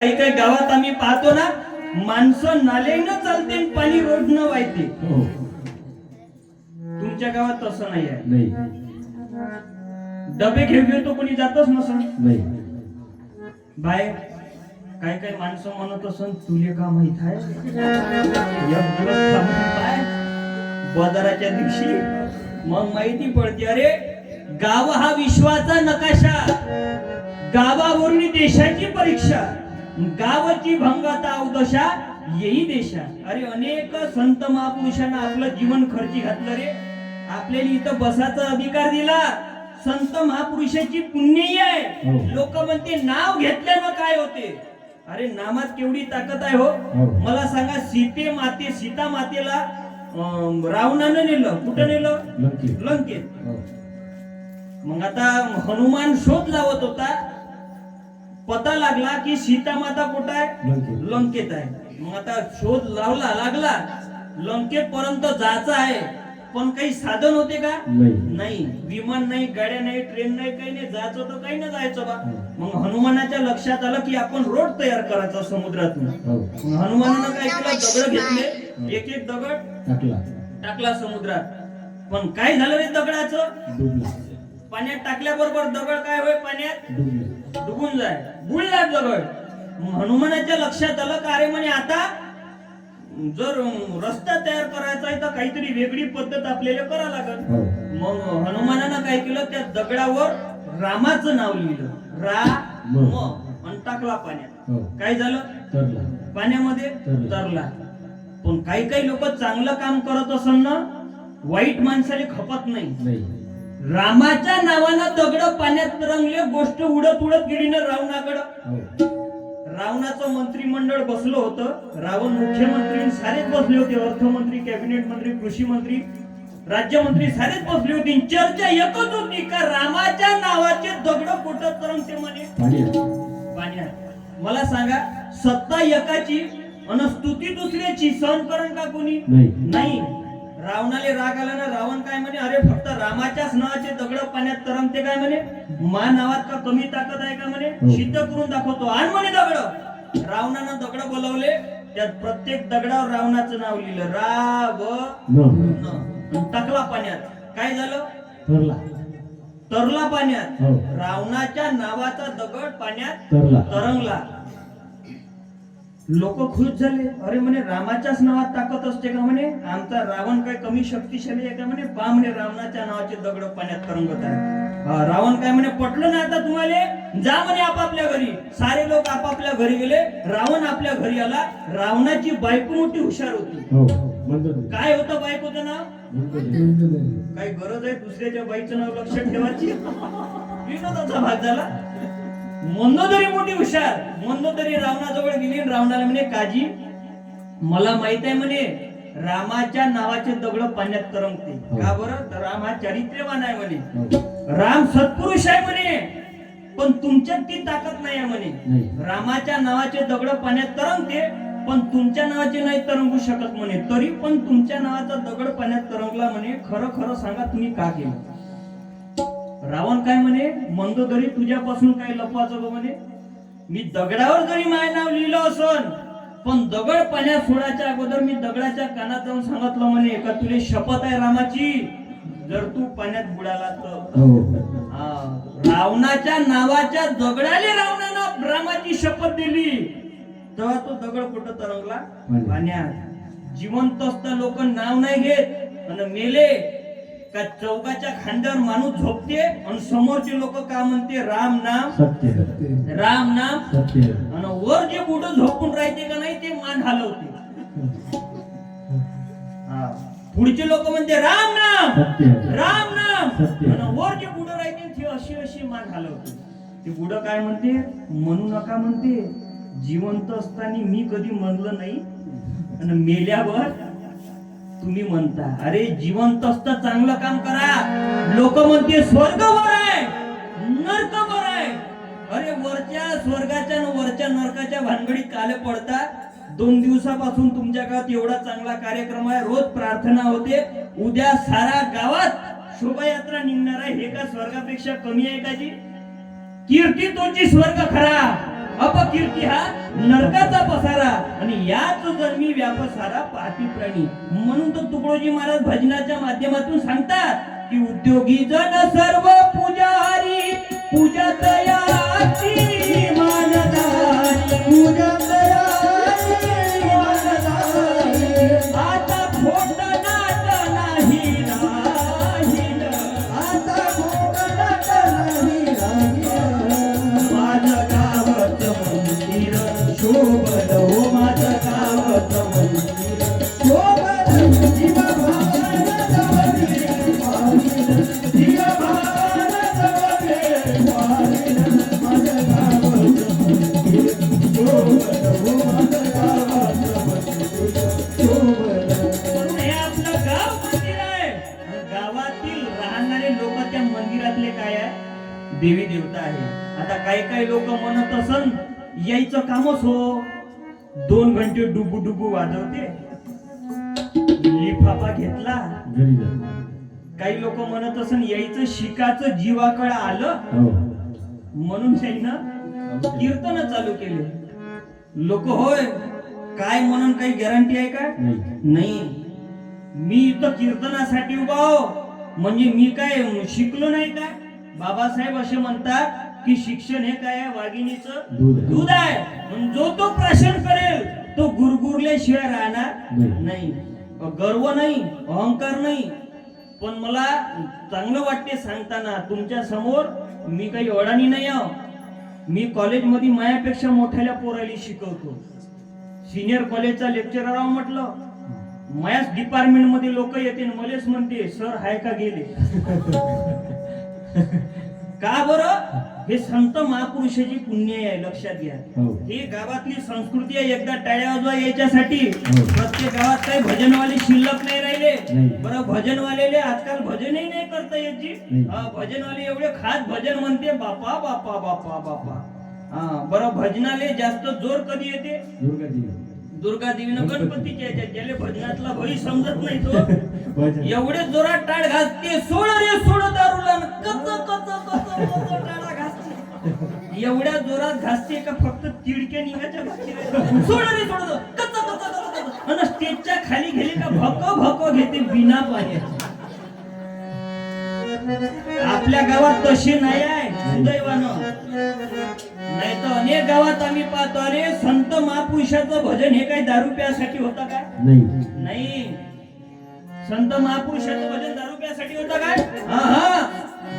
काही काही गावात आम्ही पाहतो ना, माणसं नाल्यानं चालते आणि पाणी रोडनं वाहते. तुमच्या गावात तसं नाही आहे. नाही. डबे घेऊन तो कोणी जातच नसं. नाही. बाय काय काय माणसं म्हणत असन, तुले का माहित आहे एक दिवस थांबून पाय बाजाराच्या दिवशी मग माहिती पडते. अरे गाव हा विश्वाचा नकाशा, गावावरून देशाची परीक्षा, गावाची भंगाता अवदशा येई देशा. अरे अनेक संत महापुरुषांना आपलं जीवन खर्ची घातलं रे. आपल्याला इथं बसाचा अधिकार दिला. संत महापुरुषाची पुण्यही आहे. लोक म्हणते नाव घेतल्यानं काय होते. अरे नामात केवढी ताकद आहे हो. मला सांगा, सीता मातेला रावणानं नेलं. कुठं नेलं? लंकेत. मग आता हनुमान शोध लावत होता. पता लागला की सीता माता कुठं आहे? लंकेत आहे. मग आता शोध लागला लंकेत पर्यंत जायचं आहे. पण काही साधन होते का? नाही. विमान नाही, गाड्या नाही, ट्रेन नाही, काही नाही. जायचं होतं काही नाही जायचं बा. मग हनुमानाच्या लक्षात आलं की आपण रोड तयार करायचा समुद्रातून. मग हनुमानानं काय केलं? दगड घेतले, एक एक दगड टाकला समुद्रात. पण काय झालं रे दगडाचं? पाण्यात टाकल्याबरोबर दगड काय होय? पाण्यात डुबून जाय, बुडला दगड. मग हनुमानाच्या लक्षात आलं का अरे म्हणे आता जर रस्ता तयार करायचा आहे तर काहीतरी वेगळी पद्धत आपल्याला करावं लागल. मग हनुमानानं काय केलं? त्या दगडावर रामाचं नाव लिहिलं. आणि टाकला पाण्यात. काय झालं? पाण्यामध्ये तरला. पण काही काही लोक चांगलं काम करत असेल ना, वाईट माणसाला खपत नाही. रामाच्या नावानं दगड पाण्यात तरंगले. गोष्ट उडत उडत गेली ना रावणाकडं. रावणाचं मंत्रिमंडळ बसलं होतं. रावण मुख्यमंत्री सारेच बसले होते. अर्थमंत्री, कॅबिनेट मंत्री, कृषी मंत्री, राज्यमंत्री सारेच बसले होते. चर्चा एकच होती का रामाच्या नावाचे दगड कुठं तरंगते म्हणे? पाण्यात. मला सांगा, सत्ता एकाची आणि स्तुती दुसऱ्याची. सहन करण का कोणी? नाही. रावणाला राग आला ना. रावण काय म्हणे? अरे फक्त रामाच्याच नावाचे दगड पाण्यात तरंगते काय म्हणे? मा नावात का कमी ताकद आहे का म्हणे? सिद्ध करून दाखवतो. आण म्हणे दगड. रावणानं दगड बोलावले. त्यात प्रत्येक दगडावर रावणाचं नाव लिहिलं. टाकला पाण्यात. काय झालं? तरला पाण्यात. रावणाच्या नावाचा दगड पाण्यात तरंगला. लोक खुश झाले. अरे म्हणे रामाच्याच नावात ताकद असते का म्हणे? आमचा रावण काय कमी शक्तिशाली आहे का म्हणे? पहा म्हणे रावणाच्या नावाचे दगड पाण्यात तरंगत आहे. रावण काय म्हणे? पटलं ना आता तुम्हाला? जा म्हणे आपापल्या घरी. सारे लोक आपापल्या घरी गेले. रावण आपल्या घरी आला. रावणाची बायको मोठी हुशार होती. काय होतं बायकोचं नाव? काही गरज आहे दुसऱ्याच्या बाईचं नाव लक्ष ठेवायची? विनोदाचा भाग झाला. मंदोदरी मोठी हुशार. मंदोदरी रावणाजवळ गेली. रावणाला म्हणे, काजी मला माहित आहे म्हणे रामाच्या नावाचे दगड पाण्यात तरंगते. का बरं? तर राम हा चारित्र्यवान आहे म्हणे. राम सत्पुरुष आहे म्हणे. पण तुमच्यात ती ताकद नाही आहे म्हणे. रामाच्या नावाचे दगड पाण्यात तरंगते पण तुमच्या नावाचे नाही तरंगू शकत म्हणे. तरी पण तुमच्या नावाचा दगड पाण्यात तरंगला म्हणे. खरं खरं सांगा तुम्ही का केलं? रावण काय म्हणे? मंदोदरी तुझ्यापासून काय लपवायचं ग म्हणे? मी दगडावर जरी माझे नाव लिहिलं असन पण दगड पाण्यात सोडायच्या अगोदर मी दगडाच्या कानात जाऊन सांगितलं म्हणे का तुला शपथ आहे रामाची, जर तू पाण्यात बुडाला तर. रावणाच्या नावाच्या दगडाले रावणानं रामाची शपथ दिली तेव्हा तो दगड कुठं तरंगला? पाण्यात. जिवंत असता लोक नाव नाही घेत आणि मेले का चौकाच्या खांद्यावर माणूस झोपते आणि समोरचे लोक का म्हणते? राम नाम सत्य, राम नाम सत्य. आणि वर जे बुडं झोपून राहते का नाही ते मान हलवते. पुढचे लोक म्हणते राम नाम सत्य, राम नाम सत्य. आणि वर जे बुडं राहते ते अशी अशी मान हलवते. ते बुडं काय म्हणते? म्हणू नका म्हणते. जिवंत असताना मी कधी म्हणलं नाही आणि मेल्यावर तुम्ही म्हणता. अरे जिवंत असता चांगलं काम करा. लोक म्हणते स्वर्ग वर आहे, नरक वर आहे. अरे वरच्या स्वर्गाच्या आणि वरच्या नरकाच्या भानगडीत काले पडता. 2 दिवसापासून तुमच्या गावात एवढा चांगला कार्यक्रम आहे. रोज प्रार्थना होते. उद्या सारा गावात शोभायात्रा निघणार आहे. हे का स्वर्गापेक्षा कमी आहे का जी? कीर्ती तोची स्वर्ग खरा. अपकीर्ती हा नरकाचा पसारा आणि याच जन्मी व्यापसारा पाहती प्राणी. म्हणून तर तुकडोजी महाराज भजनाच्या माध्यमातून सांगतात की उद्योगी जन सर्व पुजारी पूजा तयाची मानदारी पूजा तयाची मानदारी. आता खोट नाट नाही राहिल आता खोट नाट नाही राहिल. माझं गावचं मंदिर शोभलं हो माझं गावचं मंदिर शोभलं. जीवा भावानं जवळ जीवा भावानं जवळ माझं गावचं मंदिर शोभलं हो माझं गावचं मंदिर शोभलं. हे आपलं गाव मंदिर आहे. गावातील राहणारे लोक त्या मंदिरातले काय आहे? देवी देवता आहे. आता काही लोक म्हणत असन यायचं कामच हो 2 घंटे डुबू डुबू वाजवते लिफाफा घेतला. काही लोक म्हणत असन यायचं शिकाचं जीवाकडे आलं म्हणून त्यानं कीर्तन चालू केले. लोक होय काय म्हणून काही गॅरंटी आहे का? नाही. मी इथं कीर्तनासाठी उभा हो म्हणजे मी काय शिकलो नाही का? बाबासाहेब असे म्हणतात की शिक्षण हे काय आहे? वाघिणीचं दूध आहे. म्हणून जो तो प्राशन करेल तो गुरगुरल्याशिवाय राहणार नाही. गर्व नाही अहंकार नाही. पण मला चांगलं वाटते सांगताना तुमच्या समोर मी काही अडाणी नाही आहो. मी कॉलेजमध्ये मायापेक्षा मोठ्याल्या पोराली शिकवतो. सिनियर कॉलेजचा लेक्चरर आहो म्हटलं. मॅथ्स डिपार्टमेंट मध्ये लोक येते मलेच म्हणते सर हाय का गेले. का बरं? हे संत महापुरुषाची पुण्य आहे लक्षात घ्या. ही गावातली संस्कृती आहे. एकदा टाळ्या वाजवा याच्यासाठी. प्रत्येक गावात काही भजनवाले शिल्लक नाही राहिले. बरं भजनवालेले आजकाल भजनही नाही करता येत जी. भजनवाले एवढे खास भजन म्हणते बापा बापा बापा बापा. बरं भजनाले जास्त जोर कधी येते? दुर्गा देवीनं गणपतीच्या याच्यात. ज्याला भजनातला भई समजत नाही तो एवढे जोरात टाळ घासते. सोड रे सोड दारूला कच कच कच कच टाळा घासते. एवढ्या जोरात घासते का फक्त तिडके निघायच्या बाकी. सोड रे सोड कच कच कच आणि स्टेजच्या खाली गेली का भको भको घेते बिना पाण्याची. आपल्या गावात तशी नाही आहे सुदैवानं. नाही तर अनेक गावात आम्ही पाहतो अरे संत महापुरुषाचं भजन हे काही दारू प्यासाठी होतं काय? नाही. संत महापुरुषाचं भजन दारू प्यासाठी होतं काय?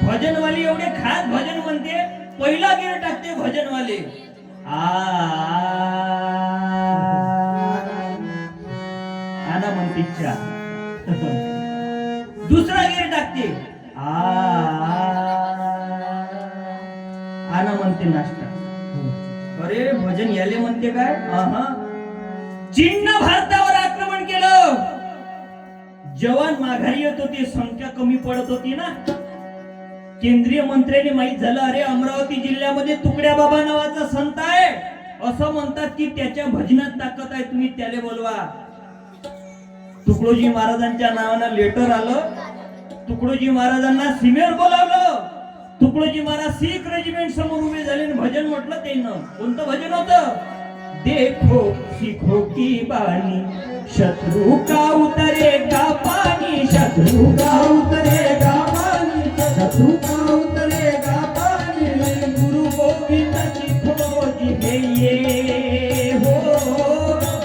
भजनवाली एवढे खास भजन म्हणते. पहिला गेर टाकते भजनवाले आना म्हणते. दुसरा गेर टाकते आना म्हणते नाश्ता. अरे भजन याले म्हणते काय? चीननं भारतावर आक्रमण केलं. जवान माघारी येत होते. संख्या कमी पडत होती ना. केंद्रीय मंत्र्यांनी माहित झालं अरे अमरावती जिल्ह्यामध्ये तुकड्या बाबा नावाचा संत आहे. असं म्हणतात की त्याच्या भजनात ताकद आहे. तुम्ही त्याला बोलवा. तुकडोजी महाराजांच्या नावानं लेटर आलं. तुकडोजी महाराजांना सीमेवर बोलावलं. तुकडोजी महाराज सिख रेजिमेंट समोर उभे झाले. भजन म्हटलं त्यानं. कोणतं भजन होतं? देखो सिखो की बानी शत्रु का उतरेगा पानी शत्रु का उतरेगा पानी शत्रु का उतरेगा पानी. गुरु गोविंद की खोज है ये हो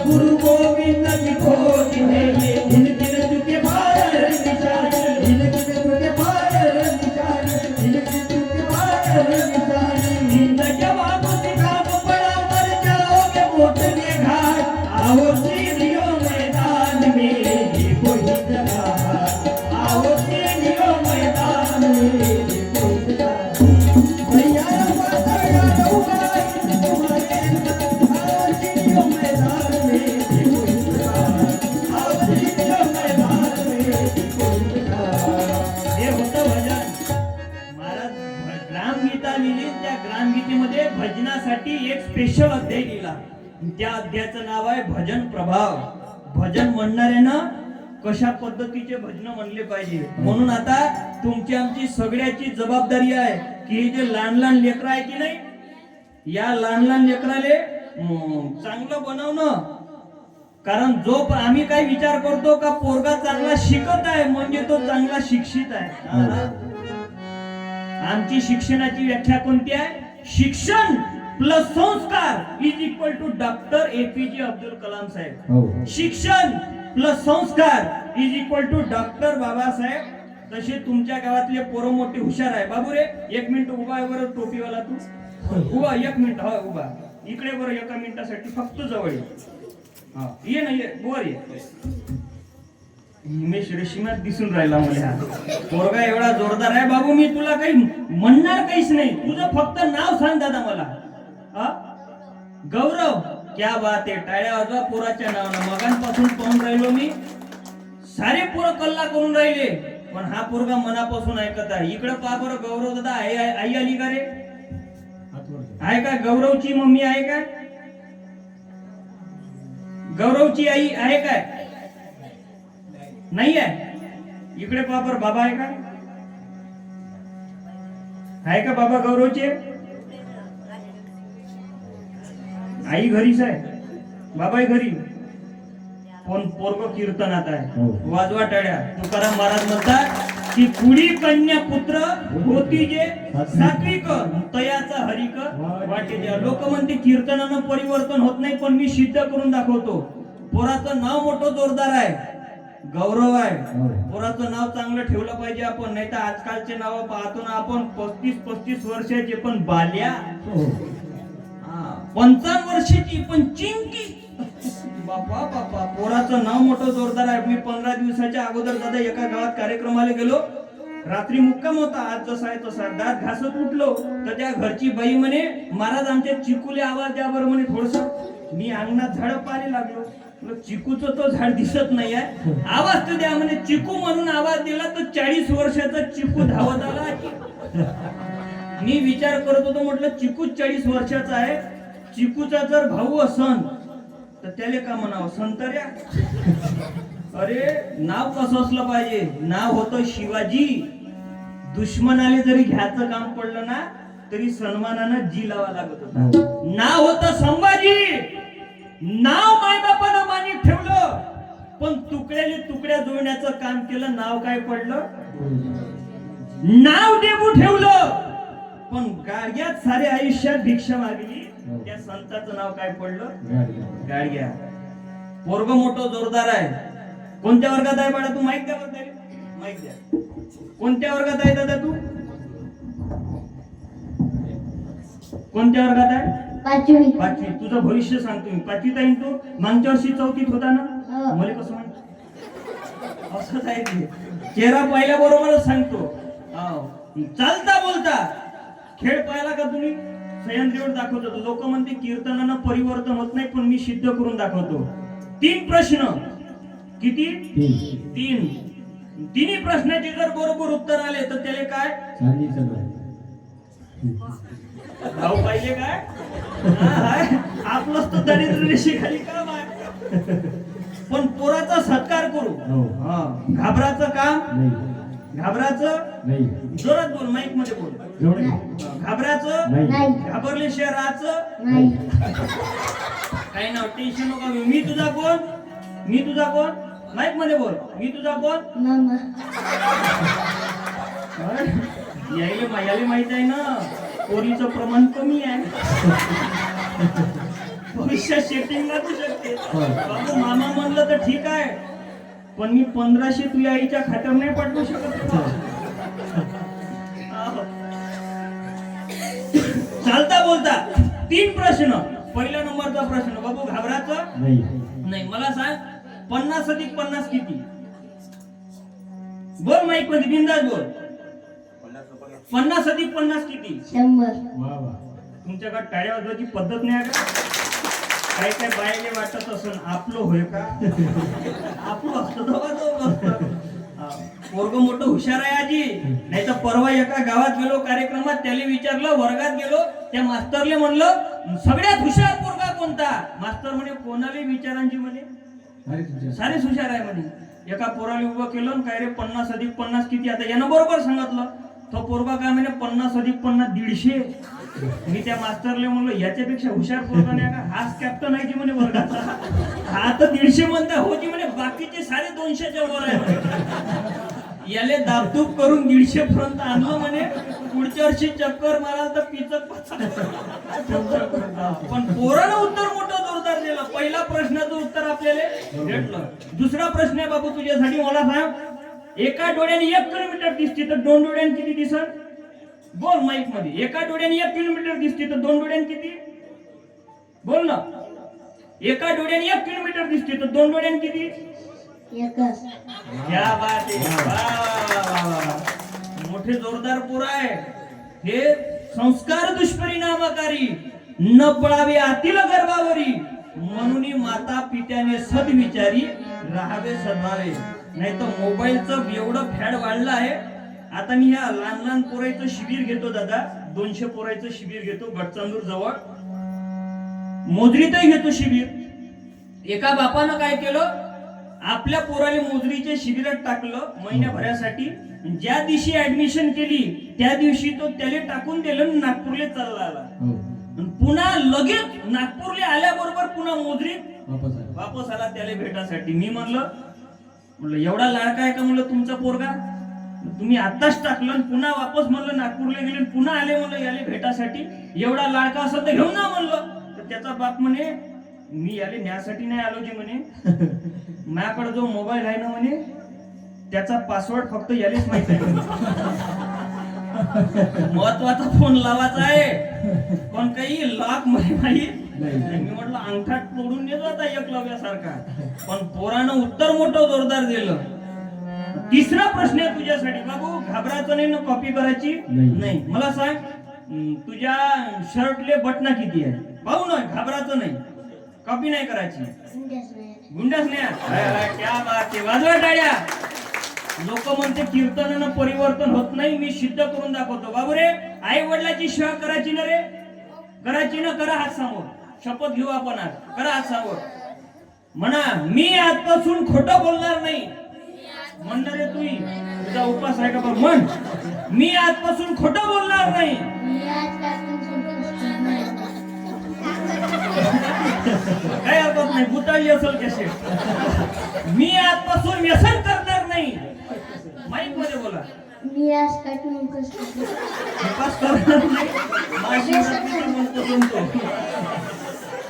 गुरु गोविंद की खोज है ये. इनके चुके बाहर निशानी इनके चुके बाहर निशानी इनके चुके बाहर निशानी. इन जवाब दिखा बड़ा मर जाओगे मोट के घाट. आओ सीढ़ियों मैदान में ये कोई जगह. आओ सीढ़ियों मैदान में ये कोई जगह. भैया माता तुम्हारे आओ सीढ़ियों मैदान में ये कोई जगह. आओ सीढ़ियों मैदान में ये कोई जगह. हे होतं भजन. महाराज ग्रामगीता लिहिली. त्या ग्रामगीतेमध्ये भजनासाठी एक स्पेशल अध्याय लिहिला. त्या अध्यायाचं नाव आहे भजन प्रभाव. भजन म्हणणाऱ्यानं कशा पद्धतीचे भजन म्हणले पाहिजे. म्हणून आता तुमची आमची सगळ्याची जबाबदारी आहे की हे जे लहान लहान लेकरं आहे की नाही या लहान लहान लेकराले चांगलं बनवणं. कारण जो आम्ही काय विचार करतो का पोरगा चांगला शिकत आहे म्हणजे तो चांगला शिक्षित आहे. आमची शिक्षणाची व्याख्या कोणती आहे? शिक्षण प्लस संस्कार is equal to doctor APJ Abdul Kalam Saheb. शिक्षण प्लस संस्कार is equal to doctor Babasaheb. तसे तुमच्या गावातले पोरं मोठे हुशार आहे. बाबू रे 1 मिनिट उभा आहे बरं टोपीवाला तू. उभा 1 मिनिट. हा उभा इकडे बरं 1 मिनिटासाठी फक्त जवळ ये. हा ये ना ये वर ये. हिमेश रेशीमात दिसून राहिला मला हा पोरगा एवढा जोरदार आहे. बाबू मी तुला काही म्हणणार काहीच नाही. तुझं फक्त नाव सांग दादा मला. गौरव. क्या बात आहे. टाळ्या वाजवा पोराच्या नावानं. मगांपासून पाहून राहिलो मी. सारे पोरं कल्ला करून राहिले पण हा पोरगा मनापासून ऐकत आहे. इकडे पहा बरं गौरव दादा. आई आली का रे? आहे का? गौरवची मम्मी आहे का? गौरवची आई आहे काय? नाही आहे. इकडे पहा बरं बाबा आहे का? आहे का बाबा गौरवचे? आई घरीच आहे. बाबाही घरी. पण पोरग कीर्तनात आहे. वाजवा टाळ्या. तुकाराम महाराज म्हणतात की कुडी कन्या पुत्र होती जे सात्विक तयाचा हरिक वाटे द्या. लोक म्हणते कीर्तनानं परिवर्तन होत नाही पण मी सिद्ध करून दाखवतो. पोराचं नाव मोठं जोरदार आहे. गौरव आहे. पोराचं नाव चांगलं ठेवलं पाहिजे आपण. नाही तर आजकालचे नाव पाहतो ना आपण 35-35 वर्षाचे पण बाल्या. 55 वर्षाची पण चिंकी. बापा बापा पोराचं नाव मोठं जोरदार आहे. मी 15 दिवसाच्या अगोदर दादा एका गावात कार्यक्रमाला गेलो. रात्री मुक्काम होता. आज जसा आहे तसा दात घासत उठलो तर त्या घरची बाई म्हणे महाराज आमच्या चिकूले आवाज द्या बरं म्हणे थोडस. मी अंगणात झाड पाहायला लागलो. चिकूचं तो झाड दिसत नाही आहे. आवाज तर द्या म्हणे. चिकू म्हणून आवाज दिला तर 40 वर्षाचा चिकू धावत आला. मी विचार करत होतो म्हटलं चिकू 40 वर्षाचा आहे. चिकूचा जर भाऊ असन तर त्याले का म्हणावं संतर्या. अरे नाव कसं असलं पाहिजे. नाव होतं शिवाजी. दुश्मनाले जरी घ्यायचं काम पडलं ना तरी सन्मानानं जी लावा लागत होता. नाव होतं संभाजी. नाव मायबापानं मानिक ठेवलं पण तुकड्याने तुकड्या जोडण्याचं काम केलं. नाव काय पडलं? नाव देऊ ठेवलं पण गाडग्यात सारे आयुष्यात भिक्षा मागली. त्या संताचं नाव काय पडलं? गाडग्या. पोरग मोठं जोरदार आहे. कोणत्या वर्गात आहे बाळा तू? माहित द्या बरं. माहित द्या. कोणत्या वर्गात आहे दादा तू? कोणत्या वर्गात आहे? 5वी. 5वी. तुझं भविष्य सांगतो मी. 5वीत आहे तू. मागच्या वर्षी 4थीत होता ना? मला कसं माहित? असंच आहे ते. चेहरा पाहिल्या बरोबरच सांगतो. चालता बोलता खेळ पाहिला का तुम्ही? सह्याद्रीवर दाखवतो. लोक म्हणते कीर्तनानं परिवर्तन होत नाही पण मी सिद्ध करून दाखवतो. 3 प्रश्न. किती? 3. तिन्ही प्रश्नाचे जर बरोबर उत्तर आले तर त्याला काय? भाऊ पाहिजे काय? आपलंच तर दारिद्र्य रेषेखाली काम आहे. पण पोराचा सत्कार करू. घाबराचं काम? घाबराचं नाही. जोरात बोल. माईक मध्ये बोल. घाबराचं नाही. घाबरले शहराचं नाही. काही ना टेन्शन नका. मी तुझा कोण? मी तुझा कोण? माईक मध्ये बोल. मी तुझा कोण? मामा. यायला माहित आहे ना पोरीचं प्रमाण कमी आहे. भविष्यात सेटिंग लागू शकते. बाबू मामा म्हणलं तर ठीक आहे पण मी 1500 तुझ्या आईच्या खात्यावर नाही पाठवू शकत. चालता बोलता 3 प्रश्न. पहिला नंबरचा प्रश्न. बाबू घाबराचं नाही. मला सांग 50 अधिक 50 किती? बोल माईक मध्ये बिंदास बोल. 50 अधिक 50 किती? 100. तुमच्याकडे टाळ्या वाजवायची पद्धत नाही का? काय काय बायले वाटत असन आपलं होय का? आपलं असतं. पोरग मोठं हुशार आहे आजी. नाही तर परवा एका गावात गेलो कार्यक्रमात. त्याला विचारलं. वर्गात गेलो. त्या मास्तरले म्हणलं सगळ्यात हुशार पोरगा कोणता? मास्तर म्हणे कोणाला विचारांची म्हणे सारेच हुशार आहे म्हणे. एका पोराला उभं केलं. काय रे 50 अधिक 50 किती? आता यानं बरोबर सांगितलं. तो पोरगा काय म्हणे 50 अधिक 50 150. मी त्या मास्तरले म्हणलो याच्यापेक्षा हुशार पोरगा नाही का, हाच कॅप्टन आहे की म्हणे वर्गाचा, हा तर 150 म्हणता हो की म्हणे, बाकीचे 250च्या वर आहे म्हणे. याले दाबदूब करून 150 पर्यंत आणलं म्हणे. पुढच्या वर्षी चक्कर माराल तर पिचक. पण पोरानं उत्तर मोठं जोरदार दिलं. पहिला प्रश्नाचं उत्तर आपल्याला भेटलं. दुसरा प्रश्न आहे बाबू तुझ्यासाठी, मला सांग, एका डोळ्याने 1 किलोमीटर दिसते तर 2 डोळ्याने किती दिसन? बोल माईक मध्ये. एका डोळ्याने 1 किलोमीटर दिसते तर 2 डोळ्याने किती? बोल ना. एका डोळ्याने 1 किलोमीटर दिसते तर 2 डोळ्याने किती? क्या बात आहे. मोठे जोरदार पोर आहे हे. संस्कार दुष्परिणामकारी न पळावे आतील गर्भावरी, म्हणून माता पित्याने सद्विचारी राहावे सद्भावे. नाही तर मोबाईलचं एवढं फॅड वाढलं आहे. आता मी ह्या लहान लहान पोरायचं शिबिर घेतो दादा, 200 पोरायचं शिबिर घेतो गडचांदूर जवळ, मोजरीतही घेतो शिबिर. एका बापानं काय केलं, आपल्या पोराला मोजरीच्या शिबिरात टाकलं महिन्याभरासाठी. ज्या दिवशी ऍडमिशन केली त्या दिवशी तो त्याला टाकून दिलं, नागपूरला चालला आला. पुन्हा लगेच नागपूरला आल्याबरोबर पुन्हा मोजरीत वापस आला त्याला भेटासाठी. मी म्हणलं एवढा लाडका आहे का म्हणलं तुमचा पोरगा, तुम्ही आताच टाकलं पुन्हा वापस म्हणलं नागपूरला गेले, पुन्हा आले म्हणलं याला भेटासाठी. एवढा लाडका असं तर घेऊन ना म्हणलं. तर त्याचा बाप म्हणे मी याले न्यासाठी नाही आलो जी म्हणे, माझ्याकडे जो मोबाईल आहे ना म्हणे त्याचा पासवर्ड फक्त यालेच माहित आहे. महत्वाचा फोन लावायचा आहे पण काही लॉक माहित नाही. मी म्हटलं अंगठा तोडून देतो आता एकलव्यासारखा. पण पोरानं उत्तर मोठं जोरदार दिलं. तिसरा प्रश्न आहे तुझ्यासाठी बाबू, घाबरायचं नाही ना कॉपी करायची नाही. मला सांग तुझ्या शर्टले बटना किती आहे? पाहू ना, घाबरायचं नाही, कॉपी नाही करायची. गुंडाच नाही. क्या बात आहे, वाजवा टाळ्या. लोक म्हणते कीर्तनानं परिवर्तन होत नाही, मी सिद्ध करून दाखवतो. बाबू रे, आई वडिलाची सेवा करायची ना रे, करायची ना? करा हात समोर, शपथ घेऊ आपण आज. करा हात समोर, म्हणा मी आजपासून खोटं बोलणार नाही. म्हणणार रे तू, तुझा उपास आहे का बघ. म्हण, मी आजपासून खोटं बोलणार नाही. काय हरकत नाही, बुताळली असेल कसे. मी आजपासून व्यसन करणार नाही. माईक मध्ये बोला. मी आज काटून उपास करणार नाही. म्हणतो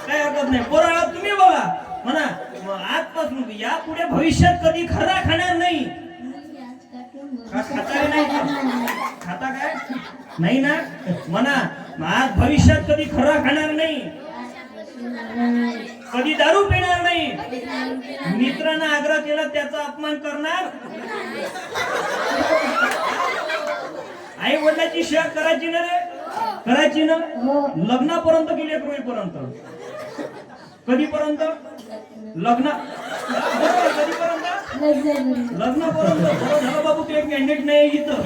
काय हरकत नाही. पोरा तुम्ही बोला, म्हणा आजपासून या पुढे भविष्यात कधी खरा खाणार नाही. खाता नाही, खाता काय नाही ना? म्हणा आज भविष्यात कधी खरा खाणार नाही, कधी दारू पिणार नाही, मित्रांना आग्रह केला त्याचा अपमान करणार, आई वडिलाची सेवा करायची ना रे, करायची ना? लग्नापर्यंत गेले पर्यंत, कधीपर्यंत? लग्न कधीपर्यंत? लग्नापर्यंत. झालं बाबू, तू एक कॅन्डिडेट नाही इथं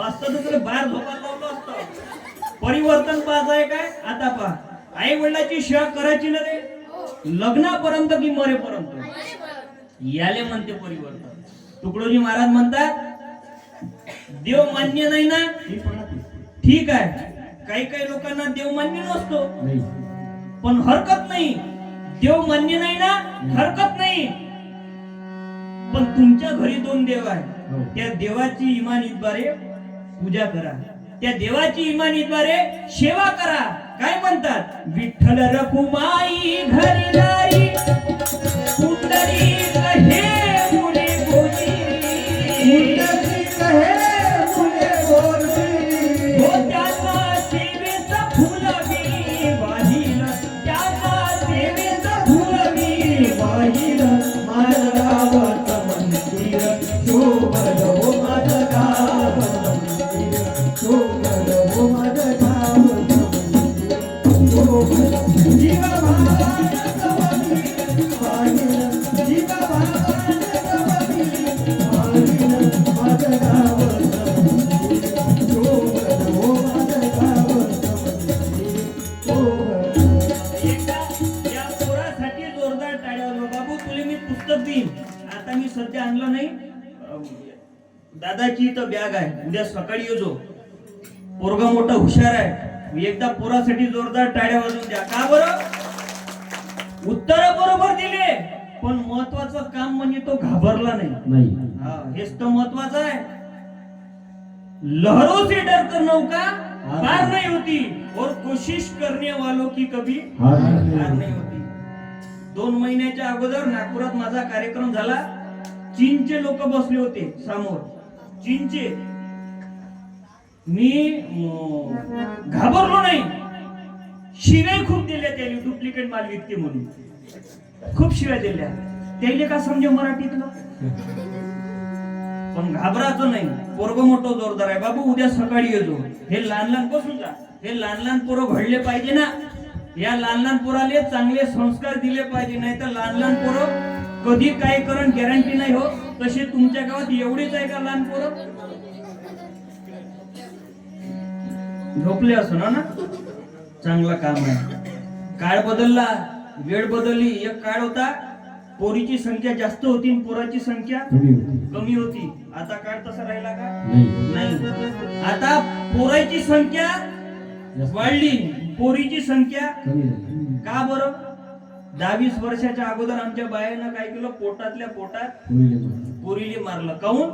असतं तर तुला बाहेर झोपायला लावलं असतं. परिवर्तन पाहायचं आहे काय? आता पहा, आई वडिलाची सेवा करायची ना रे, लग्नापर्यंत की मरेपर्यंत. याले म्हणते परिवर्तन. तुकडोजी महाराज म्हणतात देव मान्य नाही ना, ठीक आहे. काही काही लोकांना देव मान्य नसतो, पण हरकत नाही. देव मान्य नाही ना, हरकत नाही. पण तुमच्या घरी 2 देव आहे, त्या देवाची इमानीद्वारे पूजा करा, त्या देवाची इमानीद्वारे सेवा करा. काय म्हणतात? विठ्ठल रखुमाई घरी लाई, पुंडरीक हे मुले बोली, पुंडरीक हे मुले बोली. हो त्याला सेवेचं फुल मी वाहिल, त्याला सेवेचं फुल मी वाहिल. माझं गावाचं मंदिर शोभल हो, माझं गावाचं मंदिर शोभल हो, माझं गावाचं आता मी सध्या आणलं नाही. दादाची इथं बॅग आहे, उद्या सकाळी येतो. पोरगा मोठा हुशार आहे, एकदा पोरासाठी जोरदार टाळ्या वाजवून द्या. का बरं? उत्तर बरोबर दिले, पण महत्वाचं काम म्हणजे तो घाबरला नाही. हेच तर महत्वाचं आहे. लहरों से डरकर नौका पार नहीं होती और कोशिश करने वालों की कभी हार नहीं होती. 2 महिन्याच्या अगोदर नागपुरात माझा कार्यक्रम झाला. चीनचे लोक बसले होते समोर, चीनचे. मी घाबरलो नाही. शिव्या खूप दिल्या त्याने, डुप्लिकेट माल विकते म्हणून खूप शिव्या दिल्या. त्याला का समजे मराठीतलं, पण घाबरायचं नाही. पोरग मोठं जोरदार आहे बाबू, उद्या सकाळी येतो. हे लहान बसून जा. हे लहान पोरं घडले पाहिजे ना. या लहान पोराले चांगले संस्कार दिले पाहिजे, नाही तर लहान पोरं कधी काय करण गॅरंटी नाही हो. तसे तुमच्या गावात एवढेच आहे का लहान पोरं? झोपले असो ना. चांगलं काम आहे. काळ बदलला, वेळ बदलली. एक काळ होता पोरीची संख्या जास्त होती, पोराची संख्या कमी होती. आता काळ तसा राहिला का? नाही. आता पोराची संख्या वाढली, पोरीची संख्या का बरं? 10-20 वर्षाच्या अगोदर आमच्या बायानं काय केलं, पोटातल्या पोटात पोरीले मारलं. काऊन?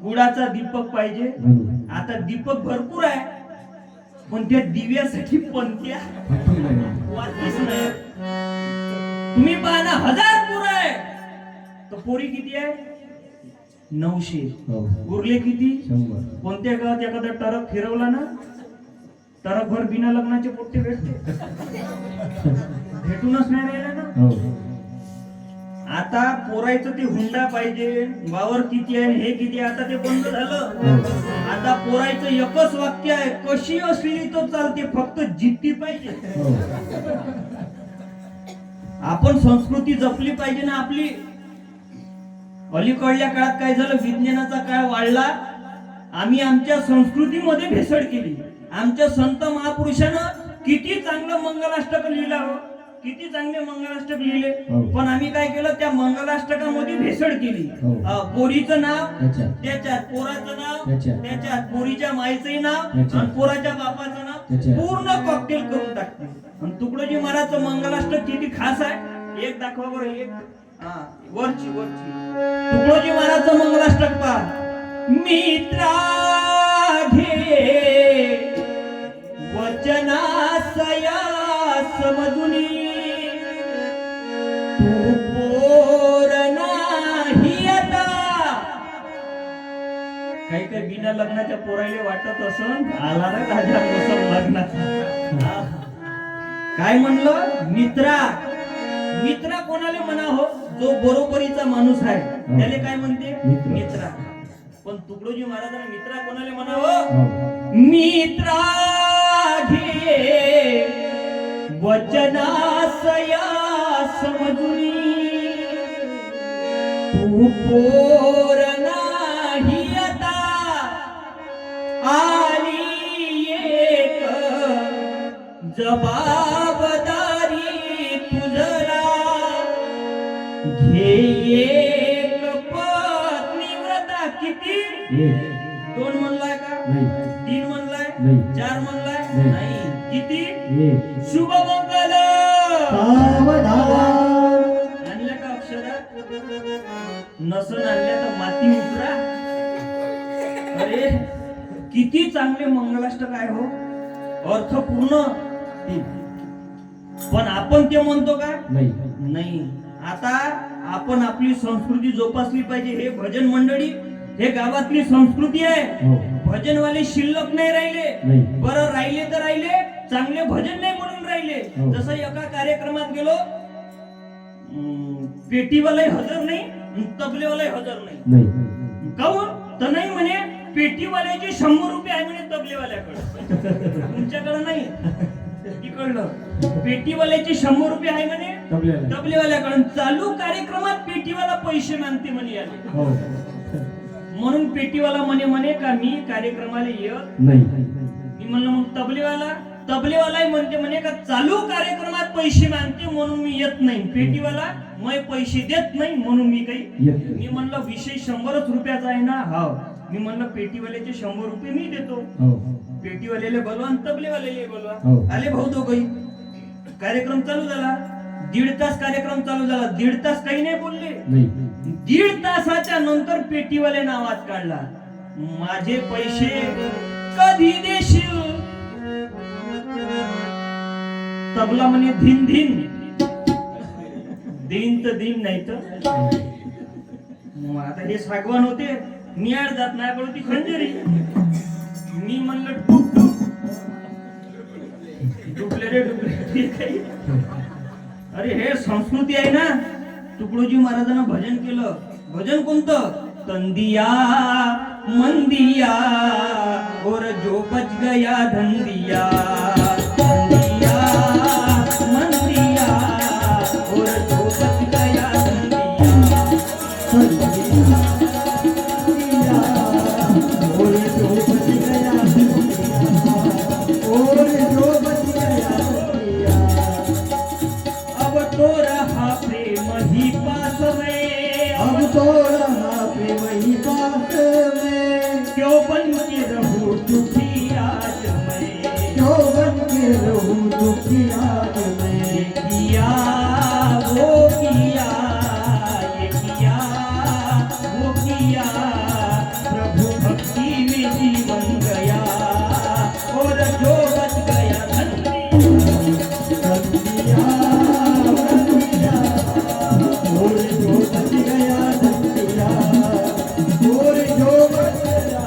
गुळाचा दीपक पाहिजे. आता दीपक भरपूर आहे, पण त्या दिव्यासाठी पंथ्या वाचलीच नाही. तुम्ही पहा ना, 1000 पोरं आहे तर पोरी किती आहे? 900. उरले किती? 100. कोणत्या गावात एखादा टरक फिरवला ना, टरकभर बिना लग्नाचे पोट्टे भेटते. भेटूनच नाही राहिला ना. आता पोरायचं ते हुंडा पाहिजे, वावर किती आहे, हे किती. आता ते बंद झालं. आता पोरायचं एकच वाक्य आहे, कशी असली तो चालते, फक्त जिद्दी पाहिजे. आपण संस्कृती जपली पाहिजे ना आपली. अलीकडल्या काळात काय झालं, विज्ञानाचा काळ वाढला. आम्ही आमच्या संस्कृतीमध्ये भेसळ केली. आमच्या संत महापुरुषानं किती चांगलं मंगलाष्टक लिहिलं हो, किती चांगले मंगलाष्टक लिहिले. पण आम्ही काय केलं, त्या मंगलाष्टकामध्ये भेसळ केली. पोरीचं नाव त्याच्यात, पोराचं नाव त्याच्यात, पोरीच्या माईचंही नाव आणि पोराच्या बापाचं नाव, पूर्ण कॉकटेल करून टाकते. आणि तुकडोजी महाराजचं मंगलाष्टक किती खास आहे, एक दाखवा बरं. एक वरची तुकडोजी महाराजचं मंगलाष्टक पहा. मित्रा घे वचनासया समजुनी, तू पोर नाही आता. काही काही बिना लग्नाच्या पोरायले वाटत असं आला ना राजा कसं लग्नाचा. काय म्हणलं? मित्रा. मित्रा कोणाला म्हणा हो, जो बरोबरीचा माणूस आहे त्याला काय म्हणते? मित्रा. पण तुकडोजी महाराजांना मित्रा कोणाला म्हणा हो? मित्रा घे वचनासया समजुनी, तू पोर नाही आता. आली एक जबाबदारी तुझला, घे एक पत्नीव्रता. किती? 2 म्हणलाय का? 3 म्हणलाय? 4 म्हणलाय? नाही. किती? शुभमंगल. आणल्या का अक्षरा? नसन आणल्या तर माती उतरा. अरे किती चांगले मंगलाष्टक आहे हो, अर्थपूर्ण. पण आपण ते म्हणतो का? नाही. आता आपण आपली संस्कृती जोपासली पाहिजे. हे भजन मंडळी, हे गावातली संस्कृती आहे. भजनवाले शिल्लक नाही राहिले. बरं राहिले तर राहिले, चांगले भजन नाही म्हणून राहिले. जसं एका कार्यक्रमात गेलो, पेटीवालाही हजर नाही, तबलेवालाही हजर नाही. काऊन? तर नाही म्हणे पेटीवाल्याचे 100 रुपये आहे म्हणे तबलेवाल्याकडे, तुमच्याकडे नाही. इकडलं पेटीवाल्याचे 100 रुपये आहे म्हणे तबलेवाल्याकडे. चालू कार्यक्रमात पेटीवाला पैसे मागते म्हणे याले. म्हणून पेटीवाला म्हणे का मी कार्यक्रमाला येत नाही. मी म्हणलं मग तबलेवालाही म्हणते म्हणे का चालू कार्यक्रमात पैसे मागते म्हणून मी येत नाही. पेटीवाला मैं पैसे देत नाही म्हणून मी काही. मी म्हणलं विषय 100 रुपयाचा आहे ना. मी म्हणलं पेटीवाल्याचे 100 रुपये मी देतो. पेटीवालेले बोलवा आणि तबलेवालेले हो. बोलवा. आले भाऊ दोघही. कार्यक्रम चालू झाला. 1.5 तास कार्यक्रम चालू झाला. 1.5 तास काही नाही बोलले. नाही 1.5 तासाच्या नंतर पेटीवाल्याने आवाज काढला, माझे पैसे कधी देशील? तबला म्हणे धिन धिन. दिन तर दिन नाही तर मग आता हे सागवान होते. मी आड जात नाही पण ती खंजरी. मी म्हणलं टूक टूक. डुबले रे डुबले. काही अरे हे संस्कृती आहे ना. तुकडोजी महाराजांना भजन केलं. भजन कोणतं? तंदिया मंदिया और जो बच गया धंदिया. तंदिया मंदिया और जो बच गया धंदिया. तंदिया और जो बच गया धंदिया, और जो बच गया धंदिया. अब तो रहा प्रेम ही पास में. अब तो रहा प्रेम ही पास में. क्यों बन के रहूं दुखी आज मैं. क्यों बन के रहूं दुखी आज मैं. ये किया वो किया, ये किया वो किया, प्रभु भक्ति में जीवन गया और जो बच गया धन्य. तंदिया तंदिया और जो बच गया धंदिया, और जो बच गया.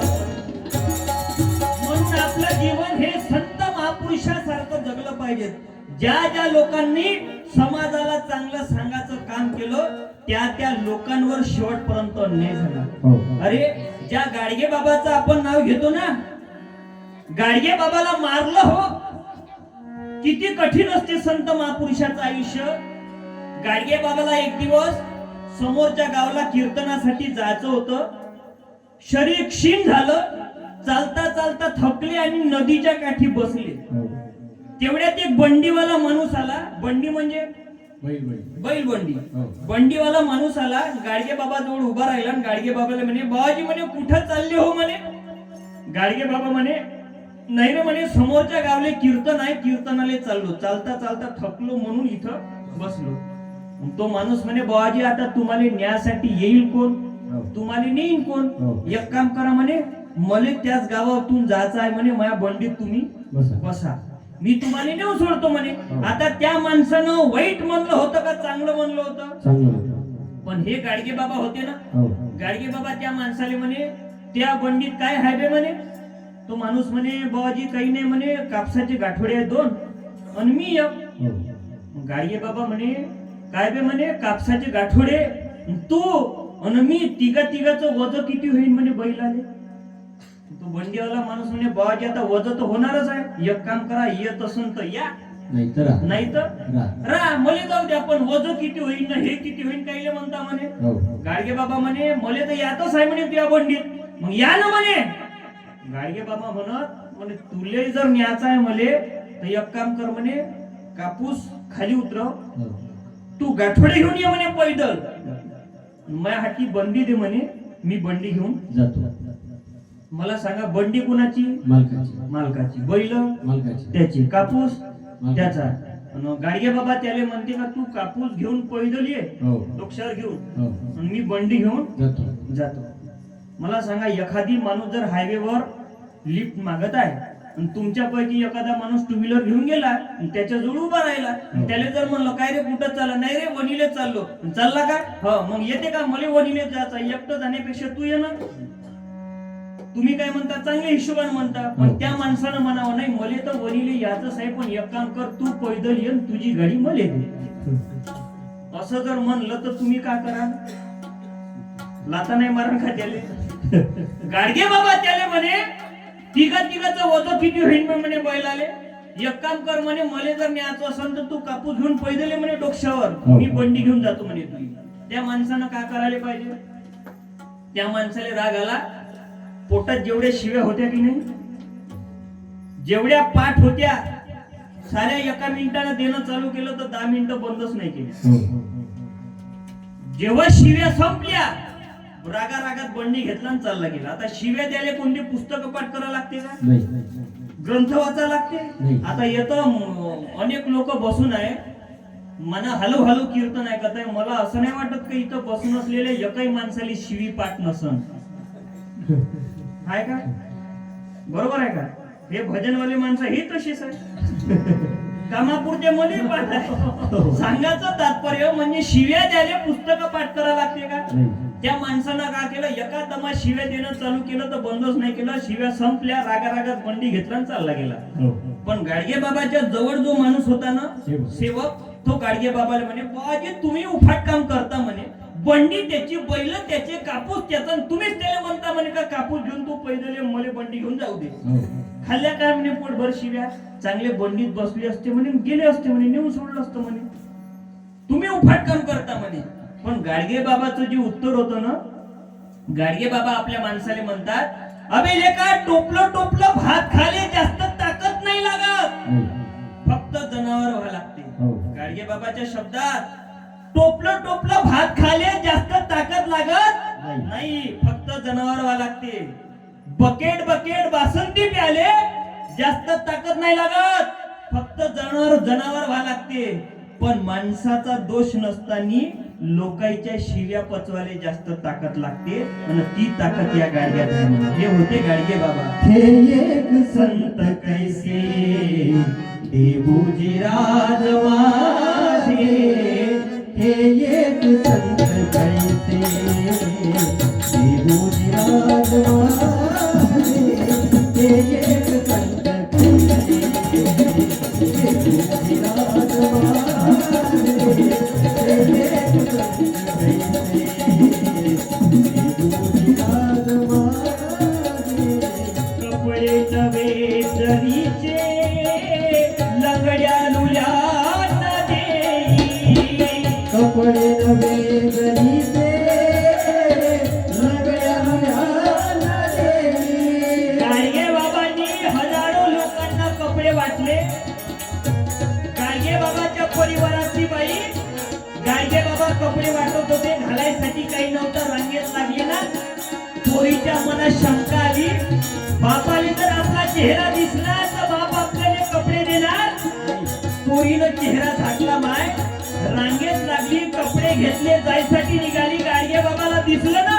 म्हणून आपलं जीवन हे संत महापुरुषासारखं जगलं पाहिजे. ज्या ज्या लोकांनी समाजाला चांगलं सांगायचं काम केलं त्या लोकांवर शेवटपर्यंत अन्याय झाला. हो. अरे ज्या गाडगे बाबाचं आपण नाव घेतो ना, गाडगे बाबाला मारलं हो. किती कठीण असते संत महापुरुषाचं आयुष्य. गाडगे बाबाला एक दिवस समोरच्या गावाला कीर्तनासाठी जायचं होतं. शरीर क्षीण झालं. चालता चालता थकले आणि नदीच्या काठी बसले. हो. तेवढ्यात एक बंडीवाला माणूस आला. बंडी म्हणजे बैल बैल. बैल बंडी. हो. बंडीवाला माणूस आला. गाडगे बाबा जवळ उभा राहिला आणि गाडगे बाबाला म्हणे, बाबाजी म्हणे कुठं चालले हो म्हणे. गाडगे बाबा म्हणे, नाही रे म्हणे समोरच्या गावले कीर्तन आहे, कीर्तनाले चाललो. चालता चालता थकलो म्हणून इथं बसलो. मग तो माणूस म्हणे, बाबाजी आता तुम्हाला न्यायासाठी येईल कोण? हो. तुम्हाला नेईन कोण? हो. एक काम करा म्हणे, मला त्याच गावातून जायचं आहे म्हणे, माझ्या बंडीत तुम्ही बसा. बसा, मी तुम्हाला नेऊन सोडतो म्हणे. हो. आता त्या माणसानं वाईट म्हणलं होतं का चांगलं म्हणलं होतं? चांगलं. पण हे गाडगे बाबा होते ना. हो. गाडगे बाबा त्या माणसाले म्हणे, त्या बंडीत काय आहे बे म्हणे. तो माणूस म्हणे, बाबाजी काही नाही म्हणे, कापसाचे गाठोडे आहेत 2 आणि मी एक. हो. गाडगे बाबा म्हणे, काय बे म्हणे, कापसाचे गाठोडे तू आणि मी, तिघाचं वजन किती होईल म्हणे बैलाले. तो बंडीवाला माणूस म्हणे, बाबाजी आता वजन तर होणारच आहे. एक काम करा, येत असून तर या, नाही तर नाही तर रा. मले जाऊ द्या, पण वजन किती होईल ना हे किती होईल कायले म्हणता म्हणे. हो. गाडगे बाबा म्हणे, मले तर यातच आहे म्हणे तुझ्या बंडीत, मग या ना म्हणे. गाडगे बाबा म्हणे, तुले जर न्यायचं आहे मले तर एक काम कर म्हणे, कापूस खाली उतरव, हो. तू गाठोडे घेऊन ये म्हणे पैदल. माझ्या हाती बंडी दे म्हणे, मी बंडी घेऊन जातो. मला सांगा, बंडी कुणाची? मालकाची. मालकाची. बैल मालकाची. त्याची. कापूस मालकाची. त्याचा. आणि गाडगे बाबा त्याला म्हणते का, तू कापूस घेऊन पैदल ये हो. डोक्यावर घेऊन, हो. आणि मी बंडी घेऊन जातो. जातो. मला सांगा, एखादी माणूस जर हायवेवर लिफ्ट मागत आहे आणि तुमच्यापैकी एखादा माणूस 2 व्हीलर घेऊन गेला आणि त्याच्या जवळ उभा राहिला आणि त्याला जर म्हणलं, काय रे कुठं चालला? नाही रे वनीले चाललो. चालला का? हो. मग येते का? मला वनीले जायचं. एकटं जाण्यापेक्षा तू ये ना. तुम्ही काय म्हणता? चांगल्या हिशोबाने म्हणता. पण त्या माणसानं म्हणावं, नाही मले तर वनीले यायचंच आहे, पण एक काम कर, तू पैदल ये, तुझी गाडी मले दे. असं जर म्हणलं तर तुम्ही काय करा? लाता नाही मारण का त्याले? गाडगे बाबा त्याले म्हणे, तिघाचं वजन किती होईल म्हणे बैलाले. एक काम कर म्हणे, मले जर न्यायचं असेल तर तू कापूस घेऊन पैदल ये म्हणे डोक्यावर, मी बंडी घेऊन जातो म्हणे तुझी. त्या माणसानं काय करायला पाहिजे? त्या माणसाला राग आला. पोटात जेवढ्या शिव्या होत्या की नाही, जेवढ्या पाठ होत्या साऱ्या एका मिनिटानं देणं चालू केलं तर 10 मिनिटं बंदच नाही केली. जेव्हा शिव्या संपल्या, रागात बंडी घेतला आणि चालला गेला. आता शिव्या द्यायला कोणती पुस्तकं पाठ करावं लागते का? नाही. ग्रंथ वाचा लागते. नाही. आता येतं अनेक लोक बसून आहे मना हलू हलू कीर्तन ऐकत आहे. मला असं नाही वाटत की इथं बसून असलेले एकही माणसाली शिवी पाठ नसन. आहे का? बरोबर आहे का? हे भजनवाले माणसं ही तशीच आहे. कामापुरते मध्ये पाठ आहे. सांगायचं तात्पर्य म्हणजे शिव्या द्यायला पुस्तकं पाठ करावं लागते का? त्या माणसानं का केलं, एका दमा शिव्या देणं चालू केलं तर बंदच नाही केलं. शिव्या संपल्या, रागारागात बंडी घेतला आणि चालला गेला. पण गाडगे बाबाच्या जवळ जो माणूस होता ना सेवक, तो गाडगे बाबाला म्हणे, बाबाजी तुम्ही उफाट काम करता म्हणे. बंडी त्याची, बैल त्याचे, कापूस त्याचा, तुम्हीच त्याला म्हणता म्हणे का कापूस घेऊन तू पैदल मले बंडी घेऊन जाऊ दे. खाल्ल्या काय म्हणे पोटभर शिव्या. चांगले बंडीत बसले असते म्हणे, गेले असते म्हणे, नेऊन सोडलं असतं म्हणे. तुम्ही उफाट काम करता म्हणे. पण गाडगे बाबाचं जे उत्तर होतं ना, गाडगे बाबा आपल्या माणसाला म्हणतात, अबे लेका टोपलं टोपलं भात खाले जास्त ताकद नाही लागत, फक्त जनावर व्हावं लागते. गाडगे बाबाच्या शब्दात टोपलं टोपलं भात खाले जास्त ताकद लागत नाही, फक्त जनावर व्हावं लागते. बकेट बकेट बासंती प्याले जास्त ताकद नाही लागत, फक्त जनावर व्हावं लागते. पण माणसाचा दोष नसताना लोकांच्या शिव्या पचवाले जास्त ताकद लागते आणि ती ताकद या गाडग्यात आहे. हे होते गाडगे बाबा. हे एक संत कैसे देवूजी राज माझे, हे एक संत कैसे देवूजी राज माझे, हे एक संत कैसे देवूजी राज माझे, हे एक संत कैसे देवूजी राज माझे. कपडे नवे जरीचे लंगड्या लुल्यात देई, कपडे नवे गरीबे लगड्या मुलांना देई. गाडगे बाबांनी हजारो लोकांना कपडे वाटले. गाडगे बाबाच्या परिवाराची बाई, गाडगे बाबा कपडे वाटत होते, घालायसाठी काही नव्हतं, रांगेत लागले ना. पोरीच्या मनात शंका आली, बापाला जर आपला चेहरा दिसला तर बाप आपल्याला कपडे देणार. पोरीनं चेहरा झाकला माय, रांगेत लागली, कपडे घेतले, जायसाठी निघाली. गाडगे बाबाला दिसलं ना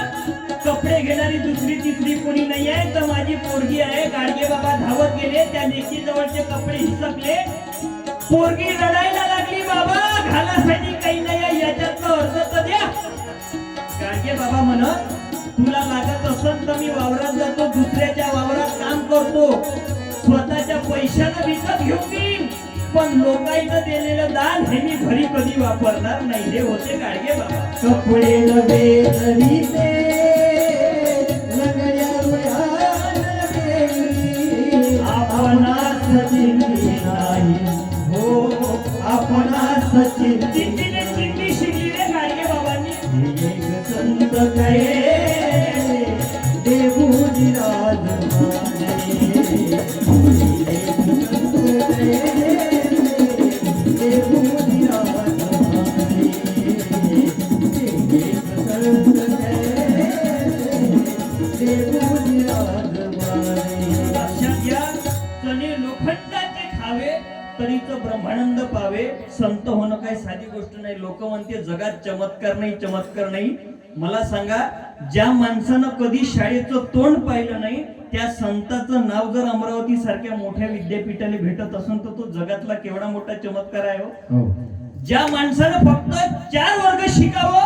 कपडे घेणारी दुसरी तिसरी कोणी नाही आहे तर माझी पोरगी आहे. गाडगे बाबा धावत गेले, त्या लेकी जवळचे कपडे हिसकले. पोरगी रडायला लागली, बाबा घालासाठी काही नाही आहे, याच्यातलं अर्ज तर द्या. गाडगे बाबा म्हणत, तुला लागत असेल तर मी वावरात जातो, दुसऱ्याच्या वावरात काम करतो, स्वतःच्या पैशानं विकत घेऊन देईन, पण लोकांचं दिलेलं दान हे मी घरी कधी वापरणार नाही. हे होते गाडगे बाबा. कपडे नवे गरीबे लगड्या मुलांना देई. आपणास चिंती नाही हो, आपणास चिंती चिंतीने चिंती शिकली रे गाडगे बाबांनी. हे एक संत कैसे देवूजी राज माझे, हे एक संत कैसे देवूजी राज माझे, हे एक संत कैसे देवूजी राज माझे. लक्षात घ्या, तने लोखंडाचे खावे तरीच ब्रह्मानंद पावे. संत होणं काही साधी गोष्ट नाही. लोक म्हणते जगात चमत्कार नाही, चमत्कार नाही. मला सांगा, ज्या माणसानं कधी शाळेचं तोंड पाहिलं नाही त्या संताचं नाव जर अमरावती सारख्या मोठ्या विद्यापीठाला भेटत असेल तर तो जगातला केवढा मोठा चमत्कार आहे हो. ज्या माणसानं फक्त 4 वर्ग शिकावं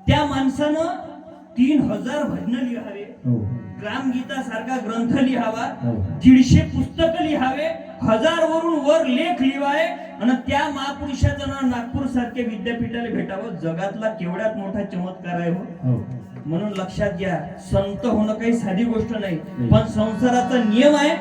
त्या माणसानं 3000 भजन लिहावे, ग्रामगीता सारखा ग्रंथ लिहावा, 150 पुस्तक लिहावे, 1000 वरून वर लेख लिहावे आणि त्या महापुरुषाचं नाव नागपूर सारख्या विद्यापीठाला भेटावं. जगातला केवढ्यात मोठा चमत्कार आहे हो. म्हणून लक्षात घ्या, संत होणं काही साधी गोष्ट नाही. पण संसाराचा नियम आहे,